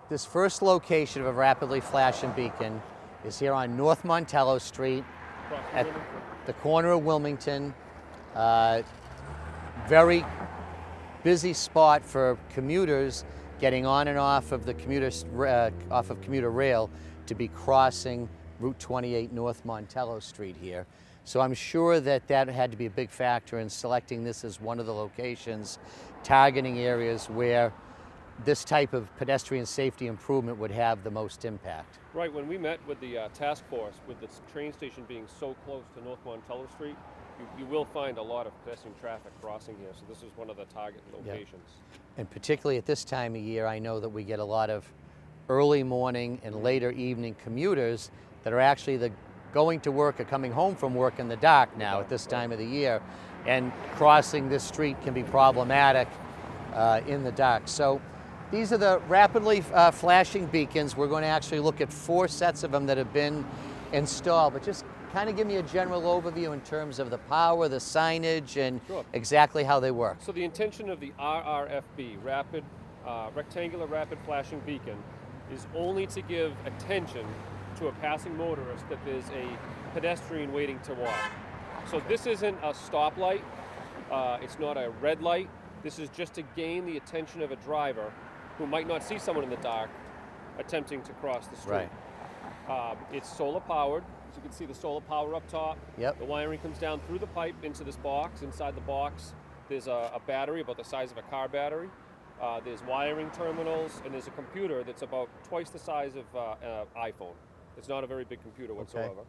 This first location of a rapidly flashing beacon is here on North Montello Street at the corner of Wilmington. Very busy spot for commuters getting on and off of the commuter rail to be crossing Route 28 North Montello Street here. So I'm sure that had to be a big factor in selecting this as one of the locations, targeting areas where this type of pedestrian safety improvement would have the most impact. Right, when we met with the task force, with the train station being so close to North Montello Street, you will find a lot of pedestrian traffic crossing here, so this is one of the target locations. Yep. And particularly at this time of year, I know that we get a lot of early morning and later evening commuters that are actually going to work or coming home from work in the dark now at this time of the year, and crossing this street can be problematic in the dark. So these are the rapidly flashing beacons. We're going to actually look at 4 sets of them that have been installed, but just kind of give me a general overview in terms of the power, the signage, and exactly how they work. So the intention of the RRFB, Rectangular Rapid Flashing Beacon, is only to give attention to a passing motorist that there's a pedestrian waiting to walk. So this isn't a stoplight, it's not a red light. This is just to gain the attention of a driver who might not see someone in the dark attempting to cross the street. Right. It's solar powered. As you can see, the solar power up top. Yep. The wiring comes down through the pipe into this box. Inside the box, there's a battery about the size of a car battery. There's wiring terminals, and there's a computer that's about twice the size of an iPhone. It's not a very big computer whatsoever.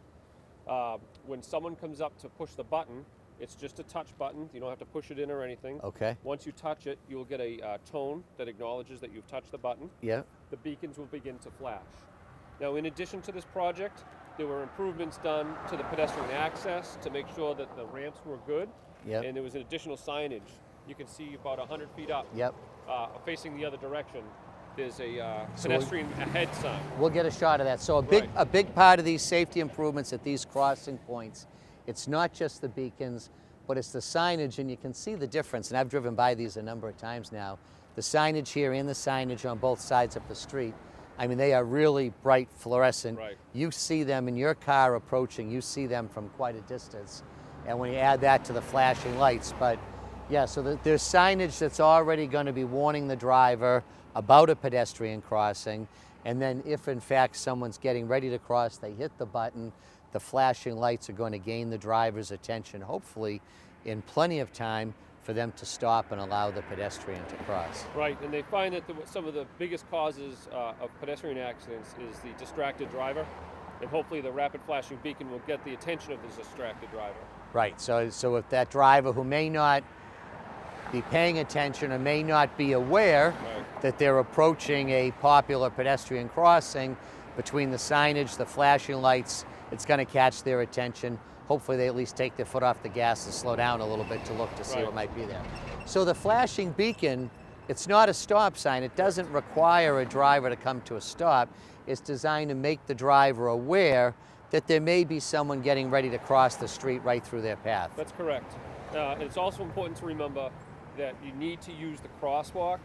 Okay. When someone comes up to push the button, it's just a touch button. You don't have to push it in or anything. Okay. Once you touch it, you'll get a tone that acknowledges that you've touched the button. Yeah. The beacons will begin to flash. Now, in addition to this project, there were improvements done to the pedestrian access to make sure that the ramps were good. Yep. And there was an additional signage. You can see about 100 feet up, yep. Facing the other direction. There's a pedestrian ahead sign. We'll get a shot of that. So a big part of these safety improvements at these crossing points, it's not just the beacons, but it's the signage, and you can see the difference. And I've driven by these a number of times now. The signage here and the signage on both sides of the street, I mean, they are really bright fluorescent. Right. You see them in your car approaching, you see them from quite a distance. And when you add that to the flashing lights, but yeah, so there's signage that's already going to be warning the driver about a pedestrian crossing. And then if in fact someone's getting ready to cross, they hit the button, the flashing lights are going to gain the driver's attention, hopefully in plenty of time for them to stop and allow the pedestrian to cross. Right, and they find that some of the biggest causes of pedestrian accidents is the distracted driver, and hopefully the rapid flashing beacon will get the attention of the distracted driver. Right, so if that driver who may not be paying attention or may not be aware that they're approaching a popular pedestrian crossing, between the signage, the flashing lights, it's going to catch their attention. Hopefully they at least take their foot off the gas and slow down a little bit to look to see what might be there. So the flashing beacon, it's not a stop sign. It doesn't require a driver to come to a stop. It's designed to make the driver aware that there may be someone getting ready to cross the street right through their path. That's correct. It's also important to remember that you need to use the crosswalk.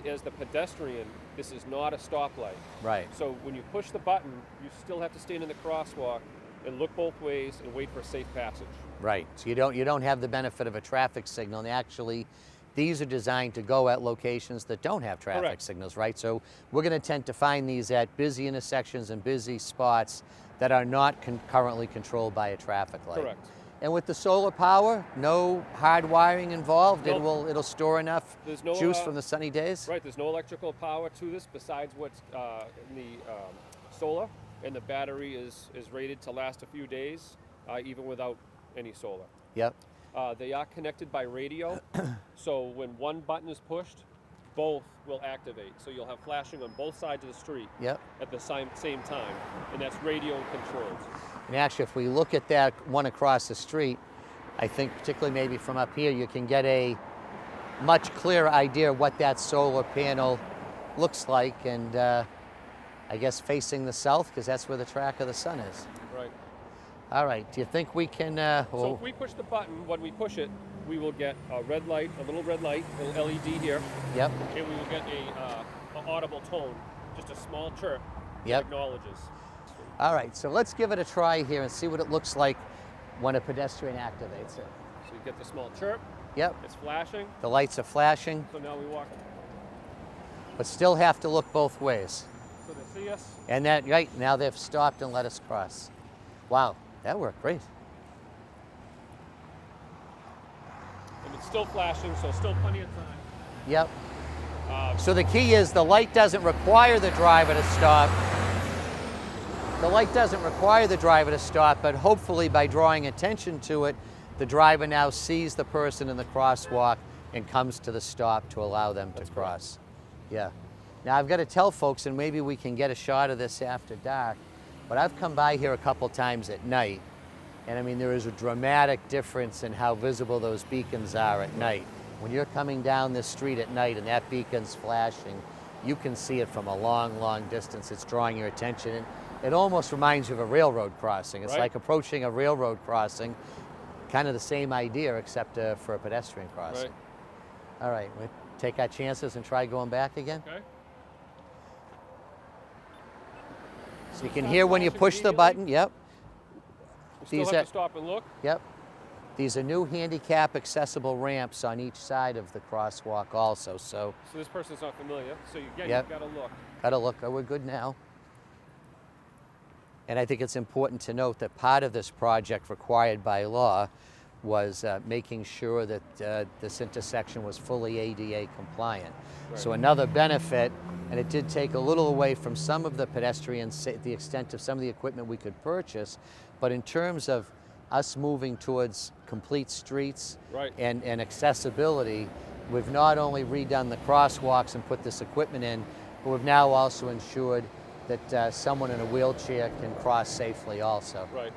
As the pedestrian, this is not a stoplight. Right. So when you push the button, you still have to stand in the crosswalk and look both ways and wait for a safe passage. Right. So you don't have the benefit of a traffic signal. And actually, these are designed to go at locations that don't have traffic signals, right? So we're going to tend to find these at busy intersections and busy spots that are not currently controlled by a traffic light. Correct. And with the solar power, no hard wiring involved. Nope. It'll store enough juice from the sunny days. Right. There's no electrical power to this besides what's in the solar, and the battery is rated to last a few days, even without any solar. Yep. They are connected by radio, so when one button is pushed, both will activate. So you'll have flashing on both sides of the street at the same time, and that's radio controlled. And actually, if we look at that one across the street, I think particularly maybe from up here, you can get a much clearer idea of what that solar panel looks like, and I guess facing the south, because that's where the track of the sun is. Right. All right, do you think we can... So if we push the button, when we push it, we will get a red light, a little red light, a little LED here. Yep. And we will get an audible tone just a small chirp Yep. that acknowledges. All right, so let's give it a try here and see what it looks like when a pedestrian activates it. So you get the small chirp, Yep, it's flashing, the lights are flashing, so now we walk, but still have to look both ways. so they see us. And that, right, now they've stopped and let us cross. Wow, that worked great. And it's still flashing, so still plenty of time. Yep. Uh, So the key is the light doesn't require the driver to stop. The light doesn't require the driver to stop, but hopefully by drawing attention to it, the driver now sees the person in the crosswalk and comes to the stop to allow them to cross. Yeah. Now I've got to tell folks, and maybe we can get a shot of this after dark, but I've come by here a couple times at night, and I mean, there is a dramatic difference in how visible those beacons are at night. When you're coming down this street at night and that beacon's flashing, you can see it from a long, long distance. It's drawing your attention. And it almost reminds you of a railroad crossing. It's Right. like approaching a railroad crossing, kind of the same idea, except for a pedestrian crossing. Right. All right, we'll take our chances and try going back again. Okay. So you can hear when you push the button. Yep, We still These have are- to stop and look. yep. These are new handicap accessible ramps on each side of the crosswalk also, so So this person's not familiar. So again, Yep. you've got to look. gotta look. Oh, we're good now. And I think it's important to note that part of this project required by law was making sure that this intersection was fully ADA compliant. Right. So another benefit, and it did take a little away from some of the pedestrians, the extent of some of the equipment we could purchase, but in terms of us moving towards complete streets Right. and accessibility, we've not only redone the crosswalks and put this equipment in, but we've now also ensured that someone in a wheelchair can cross safely also. Right.